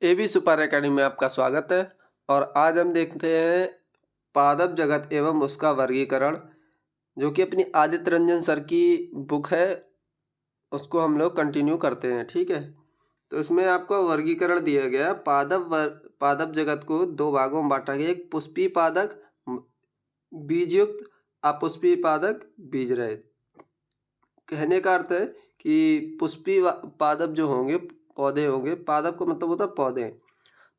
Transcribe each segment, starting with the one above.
AB super academy में आपका स्वागत है। और आज हम देखते हैं पादप जगत एवं उसका वर्गीकरण, जो कि अपनी आदित्य रंजन सर की बुक है। उसको हम लोग कंटिन्यू करते हैं, ठीक है। तो इसमें आपको वर्गीकरण दिया गया। पादप जगत को दो भागों में बांटा गया। एक पुष्पी पादक, बीजयुक्त, अपुष्पी पादक, बीज रहित। कहने का अर्थ है कि पुष्पी पादप जो होंगे, पौधे होंगे। पादप का मतलब होता है पौधे,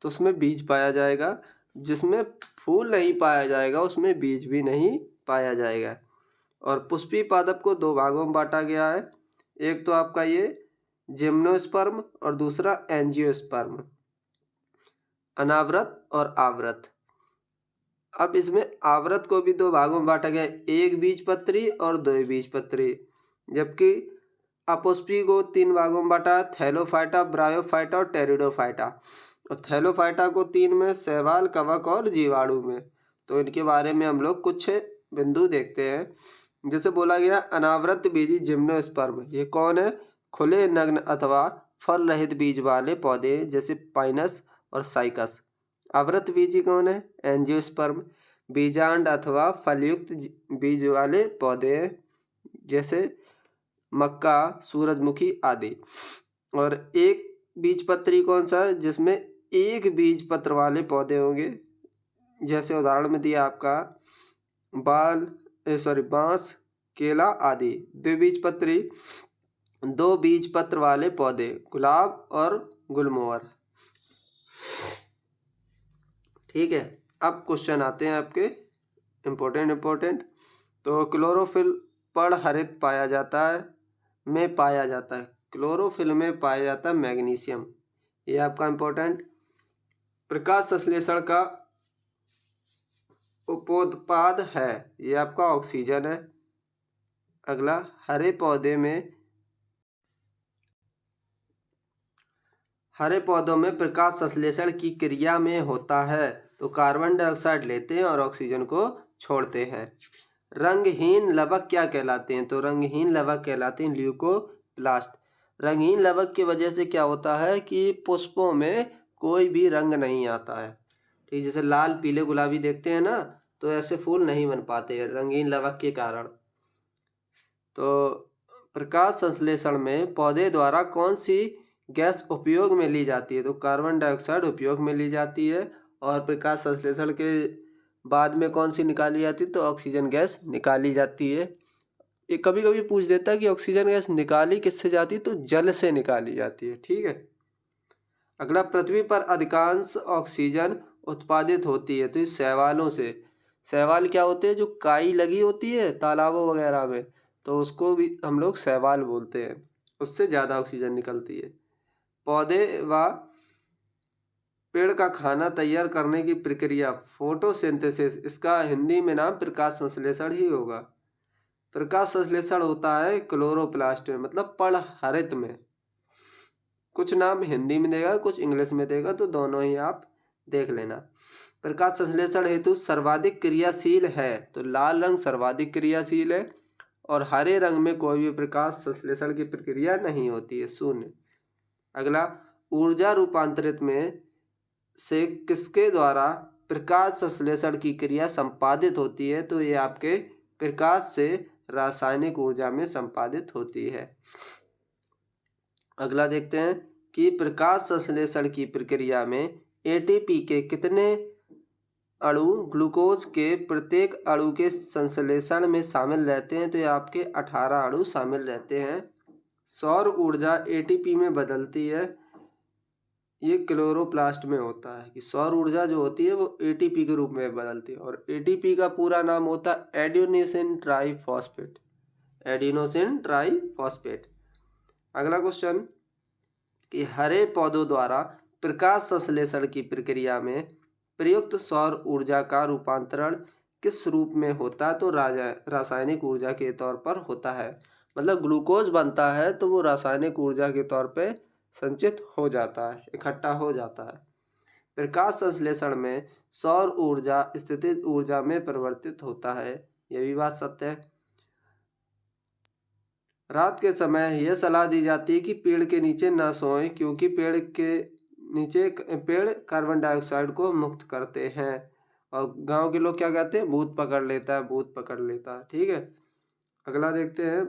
तो उसमें बीज पाया जाएगा। जिसमें फूल नहीं पाया जाएगा उसमें बीज भी नहीं पाया जाएगा। और पुष्पी पादप को दो भागों में बांटा गया है। एक तो आपका ये जिम्नोस्पर्म और दूसरा एंजियोस्पर्म, अनावृत और आवृत। अब इसमें आवृत को भी दो भागों में बांटा गया है, एक बीजपत्री और दो बीजपत्री। जबकि अपुष्पी को तीन भागों में बांटा है, थैलोफाइटा, ब्रायोफाइटा और टेरिडोफाइटा। और थैलोफाइटा को तीन में, शैवाल, कवक और जीवाणु में। तो इनके बारे में हम लोग कुछ बिंदु देखते हैं। जैसे बोला गया अनावृत बीजी जिम्नोस्पर्म, ये कौन है? खुले, नग्न अथवा फल रहित बीज वाले पौधे जैसे पाइनस और साइकस। आवृत बीजी कौन है? एंजियोस्पर्म, बीजांड अथवा फलयुक्त बीज वाले पौधे जैसे मक्का, सूरजमुखी आदि। और एक बीजपत्री कौन सा है? जिसमें एक बीज पत्र वाले पौधे होंगे। जैसे उदाहरण में दिया आपका बांस, केला आदि। द्विबीजपत्री, दो बीज पत्र वाले पौधे, गुलाब और गुलमोहर। ठीक है। अब क्वेश्चन आते हैं आपके इम्पोर्टेंट। तो क्लोरोफिल पर्ण हरित पाया जाता है क्लोरोफिल में पाया जाता है मैग्नीशियम। ये आपका इम्पोर्टेंट। प्रकाश संश्लेषण का उपोत्पाद है, ये आपका ऑक्सीजन है। अगला, हरे पौधों में प्रकाश संश्लेषण की क्रिया में होता है तो कार्बन डाइऑक्साइड लेते हैं और ऑक्सीजन को छोड़ते हैं। रंगहीन लवक क्या कहलाते हैं? तो रंगहीन लवक कहलाते हैं ल्यूकोप्लास्ट। रंगहीन लवक की वजह से क्या होता है कि पुष्पों में कोई भी रंग नहीं आता है। ठीक, जैसे लाल, पीले, गुलाबी देखते हैं ना, तो ऐसे फूल नहीं बन पाते रंगीन लवक के कारण। तो प्रकाश संश्लेषण में पौधे द्वारा कौन सी गैस उपयोग में ली जाती है? तो कार्बन डाइऑक्साइड उपयोग में ली जाती है। और प्रकाश संश्लेषण के बाद में कौन सी निकाली जाती है? तो ऑक्सीजन गैस निकाली जाती है। ये कभी कभी पूछ देता है कि ऑक्सीजन गैस निकाली किससे जाती है? तो जल से निकाली जाती है। ठीक है। अगला, पृथ्वी पर अधिकांश ऑक्सीजन उत्पादित होती है तो शैवालों से। शैवाल क्या होते हैं? जो काई लगी होती है तालाबों वगैरह में, तो उसको भी हम लोग शैवाल बोलते हैं। उससे ज़्यादा ऑक्सीजन निकलती है। पौधे व पेड़ का खाना तैयार करने की प्रक्रिया फोटोसिंथेसिस, इसका हिंदी में नाम प्रकाश संश्लेषण ही होगा। प्रकाश संश्लेषण होता है क्लोरोप्लास्ट में, मतलब पर्णहरित में। कुछ नाम हिंदी में देगा, कुछ इंग्लिश में देगा, तो दोनों ही आप देख लेना। प्रकाश संश्लेषण हेतु सर्वाधिक क्रियाशील है, तो लाल रंग सर्वाधिक क्रियाशील है। और हरे रंग में कोई भी प्रकाश संश्लेषण की प्रक्रिया नहीं होती है, शून्य। अगला, ऊर्जा रूपांतरित में से किसके द्वारा प्रकाश संश्लेषण की क्रिया संपादित होती है? तो ये आपके प्रकाश से रासायनिक ऊर्जा में संपादित होती है। अगला देखते हैं कि प्रकाश संश्लेषण की प्रक्रिया में एटीपी के कितने अणु ग्लूकोज के प्रत्येक अणु के संश्लेषण में शामिल रहते हैं? तो ये आपके 18 अणु शामिल रहते हैं। सौर ऊर्जा एटीपी में बदलती है, ये क्लोरोप्लास्ट में होता है कि सौर ऊर्जा जो होती है वो एटीपी के रूप में बदलती है। और एटीपी का पूरा नाम होता है एडिनोसिन ट्राइफॉस्फेट। Adenosine triphosphate. अगला क्वेश्चन कि हरे पौधों द्वारा प्रकाश संश्लेषण की प्रक्रिया में प्रयुक्त सौर ऊर्जा का रूपांतरण किस रूप में होता है? तो रासायनिक ऊर्जा के तौर पर होता है। मतलब ग्लूकोज बनता है तो वो रासायनिक ऊर्जा के तौर पे संचित हो जाता है, इकट्ठा हो जाता है। प्रकाश संश्लेषण में सौर ऊर्जा स्थितिज ऊर्जा में परिवर्तित होता है, यह भी बात सत्य है। रात के समय यह सलाह दी जाती है कि पेड़ के नीचे ना सोएं, क्योंकि पेड़ के नीचे पेड़ कार्बन डाइऑक्साइड को मुक्त करते हैं। और गांव के लोग क्या कहते हैं, भूत पकड़ लेता है, भूत पकड़ लेता है। ठीक है, अगला देखते हैं।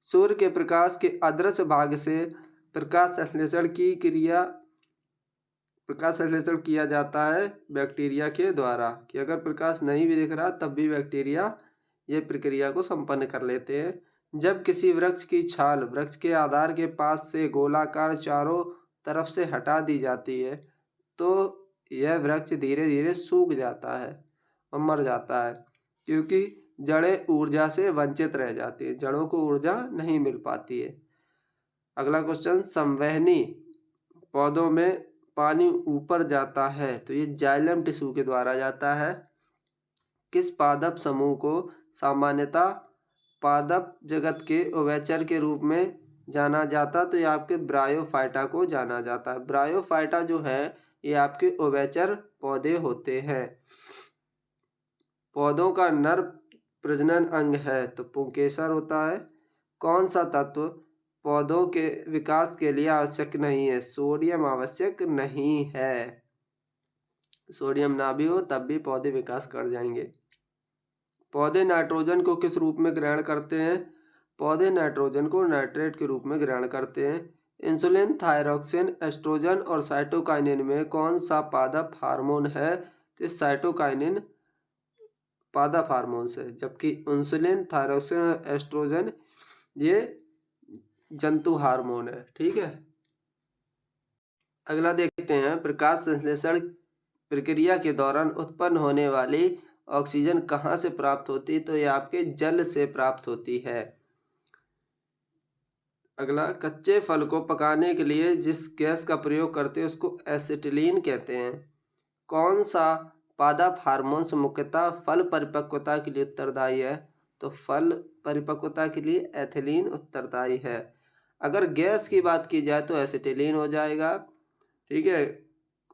सूर्य के प्रकाश के अदृश्य भाग से प्रकाश संश्लेषण किया जाता है बैक्टीरिया के द्वारा। कि अगर प्रकाश नहीं भी दिख रहा तब भी बैक्टीरिया ये प्रक्रिया को संपन्न कर लेते हैं। जब किसी वृक्ष की छाल वृक्ष के आधार के पास से गोलाकार चारों तरफ से हटा दी जाती है तो यह वृक्ष धीरे धीरे सूख जाता है और मर जाता है, क्योंकि जड़ें ऊर्जा से वंचित रह जाती है, जड़ों को ऊर्जा नहीं मिल पाती है। अगला क्वेश्चन, संवहनी पौधों में पानी ऊपर जाता है तो ये जाइलम टिश्यू के द्वारा जाता है। किस पादप समूह को सामान्यतः पादप जगत के उभयचर के रूप में जाना जाता, तो ये आपके ब्रायोफाइटा को जाना जाता है। ब्रायोफाइटा जो है ये आपके उभयचर पौधे होते हैं। पौधों का नर प्रजनन अंग है तो पुंकेसर होता है। कौन सा तत्व पौधों के विकास के लिए आवश्यक नहीं है? सोडियम आवश्यक नहीं है। सोडियम ना भी हो तब भी पौधे विकास कर जाएंगे। पौधे नाइट्रोजन को किस रूप में ग्रहण करते हैं? पौधे नाइट्रोजन को नाइट्रेट के रूप में ग्रहण करते हैं। इंसुलिन, थायरोक्सिन, एस्ट्रोजन और साइटोकाइनिन में कौन सा पादप हार्मोन है? तो साइटोकाइनिन पादप हार्मोन है, जबकि इंसुलिन, थायरोक्सिन और एस्ट्रोजन ये जंतु हार्मोन है। ठीक है, अगला देखते हैं। प्रकाश संश्लेषण प्रक्रिया के दौरान उत्पन्न होने वाली ऑक्सीजन कहाँ से प्राप्त होती है? तो ये आपके जल से प्राप्त होती है। अगला, कच्चे फल को पकाने के लिए जिस गैस का प्रयोग करते हैं उसको एसिटिलीन कहते हैं। कौन सा पादप हार्मोन मुख्यतः फल परिपक्वता के लिए उत्तरदायी है? तो फल परिपक्वता के लिए एथिलीन उत्तरदायी है। अगर गैस की बात की जाए तो एसिटिलीन हो जाएगा। ठीक है,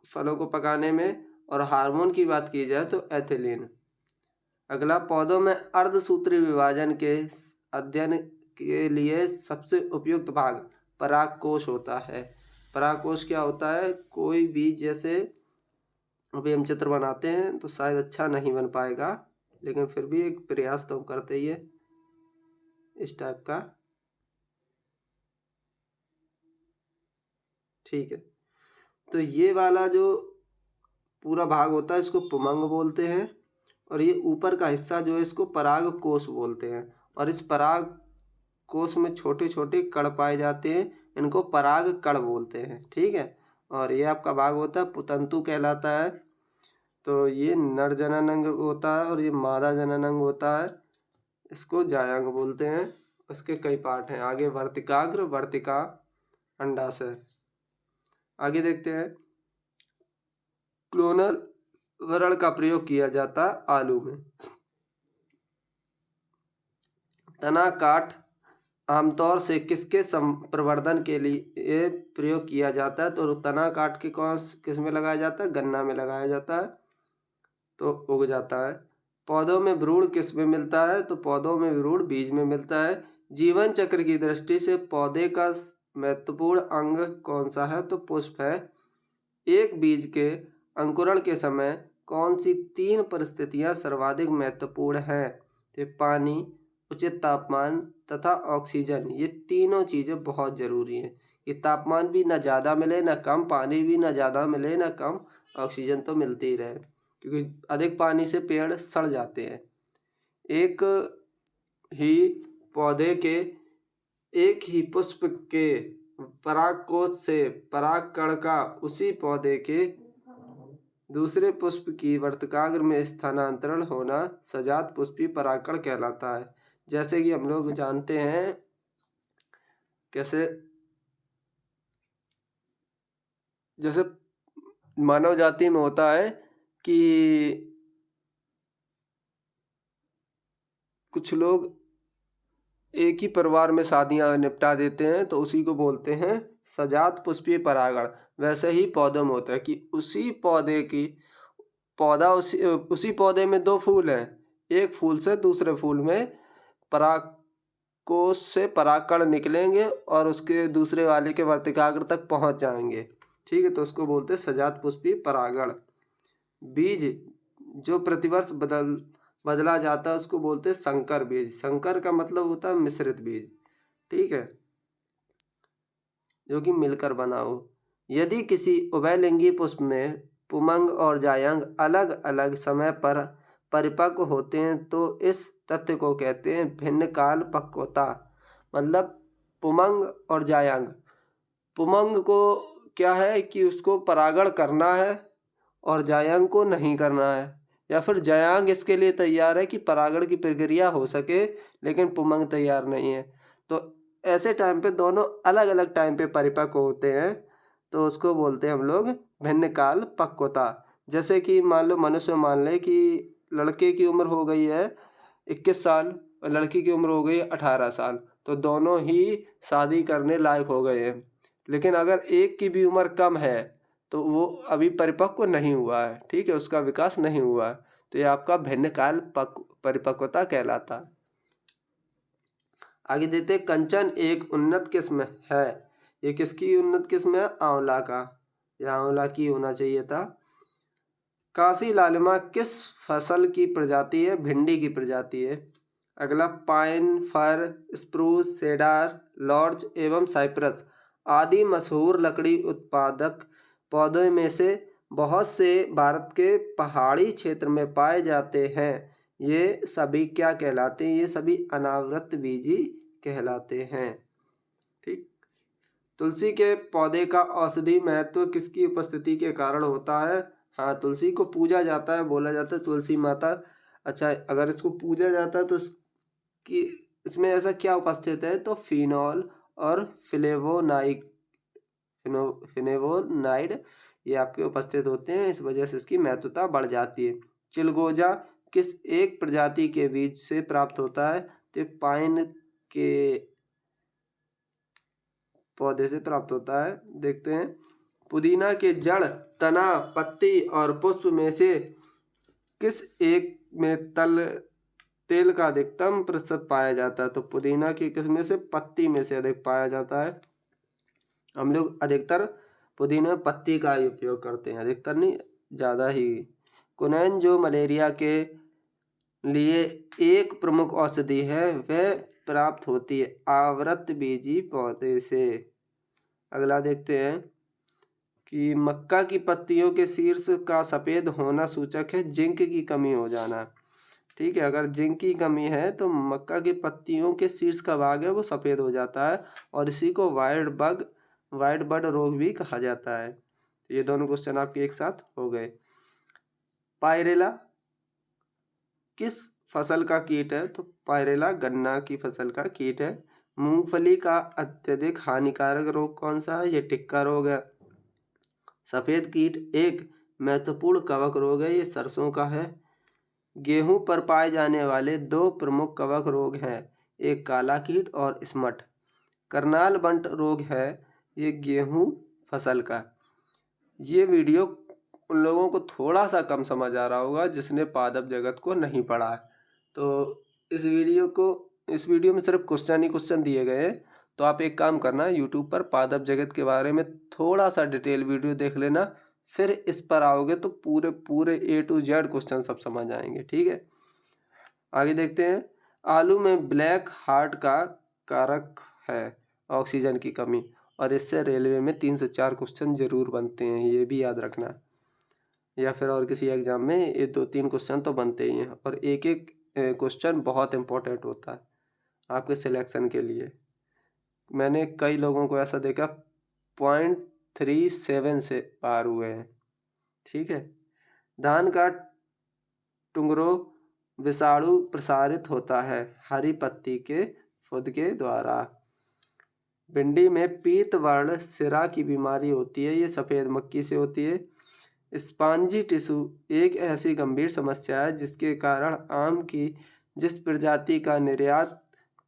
फलों को पकाने में। और हार्मोन की बात की जाए तो एथिलीन। अगला, पौधों में अर्धसूत्री विभाजन के अध्ययन के लिए सबसे उपयुक्त भाग परागकोश होता है। परागकोश क्या होता है? कोई भी, जैसे अभी हम चित्र बनाते हैं तो शायद अच्छा नहीं बन पाएगा, लेकिन फिर भी एक प्रयास तो हम करते ही है इस टाइप का। ठीक है, तो ये वाला जो पूरा भाग होता है इसको पुमंग बोलते हैं, और ये ऊपर का हिस्सा जो है इसको पराग कोश बोलते हैं। और इस पराग कोश में छोटे छोटे कण पाए जाते हैं, इनको पराग कण बोलते हैं। ठीक है, और ये आपका भाग होता है पुतंतु कहलाता है। तो ये नर जननांग होता है और ये मादा जननांग होता है, इसको जायांग बोलते हैं। उसके कई पार्ट हैं। आगे वर्तिकाग्र, वर्तिका, अंडाशय। आगे देखते हैं। क्लोनल वरण का प्रयोग किया जाता आलू में। तना काट आमतौर से किसके प्रवर्धन के लिए प्रयोग किया जाता है? तो तना काट के किस में लगाया जाता है? गन्ना में लगाया जाता है तो उग जाता है। पौधों में भ्रूण किस में मिलता है? तो पौधों में भ्रूण बीज में मिलता है। जीवन चक्र की दृष्टि से पौधे का महत्वपूर्ण अंग कौन सा है? तो पुष्प है। एक बीज के अंकुरण के समय कौन सी 3 परिस्थितियां सर्वाधिक महत्वपूर्ण हैं? तो पानी, उचित तापमान तथा ऑक्सीजन। ये तीनों चीज़ें बहुत ज़रूरी हैं। ये तापमान भी ना ज़्यादा मिले ना कम, पानी भी ना ज़्यादा मिले ना कम, ऑक्सीजन तो मिलती ही रहे, क्योंकि अधिक पानी से पेड़ सड़ जाते हैं। एक ही पुष्प के परागकोश से परागकण का उसी पौधे के दूसरे पुष्प की वर्तिकाग्र में स्थानांतरण होना सजात पुष्पीय परागकण कहलाता है। जैसे कि हम लोग जानते हैं कैसे, जैसे मानव जाति में होता है कि कुछ लोग एक ही परिवार में शादियां निपटा देते हैं तो उसी को बोलते हैं सजात पुष्पीय परागण। वैसे ही पौधों में होता है कि उसी पौधे में 2 फूल हैं, एक फूल से दूसरे फूल में पराग कोश से परागकण निकलेंगे और उसके दूसरे वाले के वर्तिकाग्र तक पहुंच जाएंगे। ठीक है, तो उसको बोलते हैं सजात पुष्पी परागण। बीज जो प्रतिवर्ष बदला जाता है उसको बोलते हैं संकर बीज। संकर का मतलब होता है मिश्रित बीज, ठीक है, जो कि मिलकर बना हो। यदि किसी उभयलिंगी पुष्प में पुमंग और जायंग अलग अलग समय पर परिपक्व होते हैं तो इस तथ्य को कहते हैं भिन्न काल पक्वता। मतलब पुमंग और जायंग, पुमंग को क्या है कि उसको परागण करना है और जायंग को नहीं करना है, या फिर जायंग इसके लिए तैयार है कि परागण की प्रक्रिया हो सके लेकिन पुमंग तैयार नहीं है। तो ऐसे टाइम पे दोनों अलग अलग टाइम पे परिपक्व होते हैं तो उसको बोलते हैं हम लोग भिन्न काल पक्वता। जैसे कि मान लो मनुष्य मान ले कि लड़के की उम्र हो गई है 21 साल और लड़की की उम्र हो गई है 18 साल, तो दोनों ही शादी करने लायक हो गए हैं। लेकिन अगर एक की भी उम्र कम है तो वो अभी परिपक्व नहीं हुआ है, ठीक है, उसका विकास नहीं हुआ है, तो ये आपका भिन्न काल परिपक्वता कहलाता है। आगे देते कंचन एक उन्नत किस्म है। ये किसकी उन्नत किस्म है? आंवला का, या आंवला की होना चाहिए था। काशी लालिमा किस फसल की प्रजाति है? भिंडी की प्रजाति है। अगला पाइन, फर, स्प्रूस, सेडार, लॉर्च एवं साइप्रस आदि मशहूर लकड़ी उत्पादक पौधों में से बहुत से भारत के पहाड़ी क्षेत्र में पाए जाते हैं। ये सभी क्या कहलाते हैं? ये सभी अनावृतबीजी कहलाते हैं। ठीक। तुलसी के पौधे का औषधि महत्व किसकी उपस्थिति के कारण होता है? हाँ, तुलसी को पूजा जाता है, बोला जाता है तुलसी माता। अच्छा, अगर इसको पूजा जाता है तो इसकी इसमें ऐसा क्या उपस्थित है? तो फिनॉल और फिनेवोनाइड ये आपके उपस्थित होते हैं, इस वजह से इसकी महत्वता बढ़ जाती है। चिलगोजा किस एक प्रजाति के बीज से प्राप्त होता है? तो पाइन के पौधे से प्राप्त होता है। देखते हैं, पुदीना के जड़, तना, पत्ती और पुष्प में से किस एक में तेल का अधिकतम प्रतिशत पाया जाता है? तो पुदीना की किस में से? पत्ती में से अधिक पाया जाता है। हम लोग अधिकतर पुदीना में पत्ती का ही उपयोग करते हैं, अधिकतर नहीं, ज़्यादा ही। कुनैन जो मलेरिया के लिए एक प्रमुख औषधि है वह प्राप्त होती है आवृतबीजी पौधे से। अगला देखते हैं कि मक्का की पत्तियों के शीर्ष का सफ़ेद होना सूचक है जिंक की कमी हो जाना। ठीक है, अगर जिंक की कमी है तो मक्का की पत्तियों के शीर्ष का भाग है वो सफ़ेद हो जाता है और इसी को वाइट बड रोग भी कहा जाता है। तो ये दोनों क्वेश्चन आपके एक साथ हो गए। पायरेला किस फसल का कीट है? तो पायरेला गन्ना की फसल का कीट है। मूंगफली का अत्यधिक हानिकारक रोग कौन सा है? ये टिक्का रोग है। सफ़ेद कीट एक महत्वपूर्ण कवक रोग है, ये सरसों का है। गेहूं पर पाए जाने वाले दो प्रमुख कवक रोग हैं, एक काला कीट और स्मट। करनाल बंट रोग है ये गेहूं फसल का। ये वीडियो उन लोगों को थोड़ा सा कम समझ आ रहा होगा जिसने पादप जगत को नहीं पढ़ा है। तो इस वीडियो में सिर्फ क्वेश्चन ही क्वेश्चन दिए गए हैं। तो आप एक काम करना, यूट्यूब पर पादप जगत के बारे में थोड़ा सा डिटेल वीडियो देख लेना, फिर इस पर आओगे तो पूरे A to Z क्वेश्चन सब समझ आएंगे। ठीक है, आगे देखते हैं। आलू में ब्लैक हार्ट का कारक है ऑक्सीजन की कमी, और इससे रेलवे में 3 से 4 क्वेश्चन जरूर बनते हैं, ये भी याद रखना। या फिर और किसी एग्जाम में ये 2-3 क्वेश्चन तो बनते ही हैं, और एक एक क्वेश्चन बहुत इंपॉर्टेंट होता है आपके सिलेक्शन के लिए। मैंने कई लोगों को ऐसा देखा 0.37 से पार हुए हैं। ठीक है, धान का टुंगरो विषाणु प्रसारित होता है हरी पत्ती के फुद के द्वारा। भिंडी में पीत वर्ण सिरा की बीमारी होती है, ये सफ़ेद मक्खी से होती है। स्पॉन्जी टिश्यू एक ऐसी गंभीर समस्या है जिसके कारण आम की जिस प्रजाति का निर्यात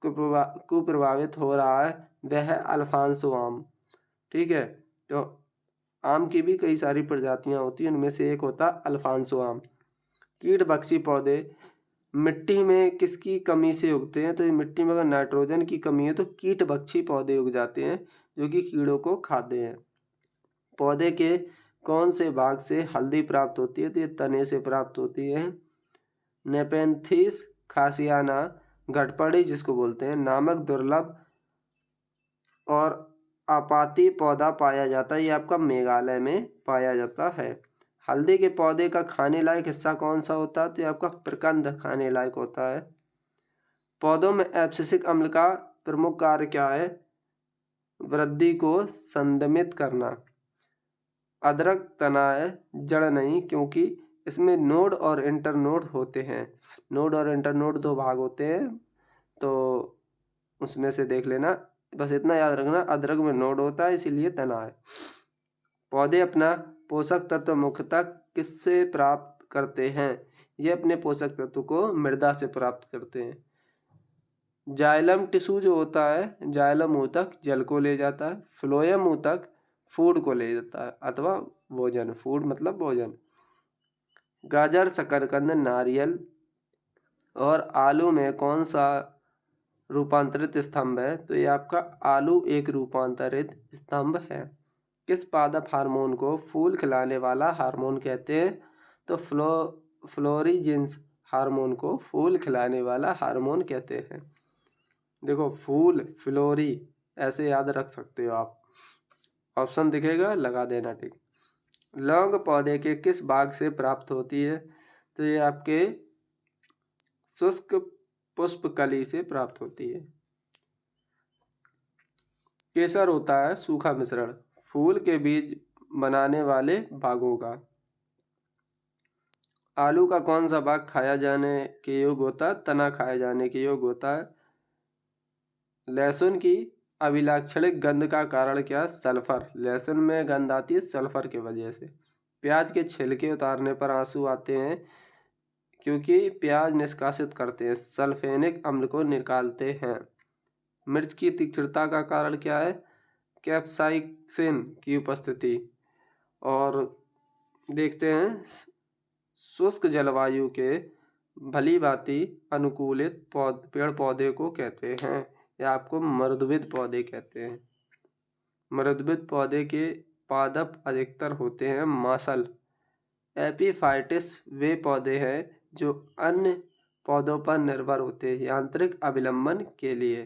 को प्रभावित हो रहा है वह है अल्फांसो आम। ठीक है, तो आम की भी कई सारी प्रजातियां होती हैं, उनमें से एक होता अल्फांसो आम। कीट बख्शी पौधे मिट्टी में किसकी कमी से उगते हैं? तो ये मिट्टी में अगर नाइट्रोजन की कमी है तो कीटभक्षी पौधे उग जाते हैं जो कि कीड़ों को खाते हैं। पौधे के कौन से भाग से हल्दी प्राप्त होती है? तो ये तने से प्राप्त होती है। नेपेंथिस खासियाना घटपड़ी जिसको बोलते हैं नामक दुर्लभ और आपाती पौधा पाया जाता है। ये आपका मेघालय में पाया जाता है। हल्दी के पौधे का खाने लायक हिस्सा कौन सा होता है? तो ये आपका प्रकंद खाने लायक होता है। पौधों में एब्सिसिक अम्ल का प्रमुख कार्य क्या है? वृद्धि को संदमित करना। अदरक तना है, जड़ नहीं, क्योंकि इसमें नोड और इंटरनोड होते हैं। नोड और इंटरनोड दो भाग होते हैं, तो उसमें से देख लेना। बस इतना याद रखना, अदरक में नोड होता है इसीलिए तना है। पौधे अपना पोषक तत्व मुख्यतः किससे प्राप्त करते हैं? ये अपने पोषक तत्व को मृदा से प्राप्त करते हैं। जाइलम टिश्यू जो होता है, जाइलम ऊतक जल को ले जाता है, फ्लोएम ऊतक फूड को ले जाता है अथवा भोजन। फूड मतलब भोजन। गाजर, शकरकंद, नारियल और आलू में कौन सा रूपांतरित स्तंभ है? तो ये आपका आलू एक रूपांतरित स्तंभ है। किस पादप हार्मोन को फूल खिलाने वाला हार्मोन कहते हैं? तो फ्लोरीजेंस हार्मोन को फूल खिलाने वाला हार्मोन कहते हैं। देखो फूल, फ्लोरी ऐसे याद रख सकते हो आप। ऑप्शन दिखेगा, लगा देना। ठीक। लौंग पौधे के किस भाग से प्राप्त होती है? तो ये आपके शुष्क पुष्पकली से प्राप्त होती है। केसर होता है सूखा मिश्रण फूल के बीज बनाने वाले भागों का। आलू का कौन सा भाग खाया जाने के योग्य होता है? तना खाया जाने के योग्य होता है। लहसुन की अभिलाक्षणिक गंध का कारण क्या? सल्फर। लहसुन में गंध आती है सल्फर की वजह से। प्याज के छिलके उतारने पर आंसू आते हैं क्योंकि प्याज निष्कासित करते हैं, सल्फेनिक अम्ल को निकालते हैं। मिर्च की तीक्ष्णता का कारण क्या है? कैप्साइसिन की उपस्थिति। और देखते हैं शुष्क जलवायु के भली भांति अनुकूलित पेड़ पौधे को कहते हैं या आपको मरुद्भिद पौधे कहते हैं। मरुद्भिद पौधे के पादप अधिकतर होते हैं मांसल। एपीफाइटिस वे पौधे हैं जो अन्य पौधों पर निर्भर होते हैं यांत्रिक अभिलंबन के लिए।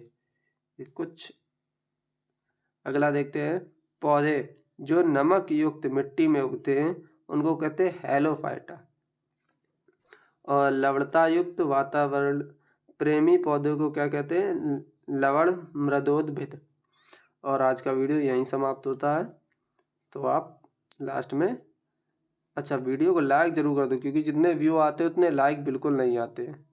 कुछ अगला देखते हैं। पौधे जो नमक युक्त मिट्टी में उगते हैं उनको कहते हैं हेलोफाइटा। और लवणता युक्त वातावरण प्रेमी पौधों को क्या कहते हैं? लवण मृदोद्भिद। और आज का वीडियो यहीं समाप्त होता है। तो आप लास्ट में अच्छा वीडियो को लाइक जरूर कर दो, क्योंकि जितने व्यू आते हैं उतने लाइक बिल्कुल नहीं आते हैं।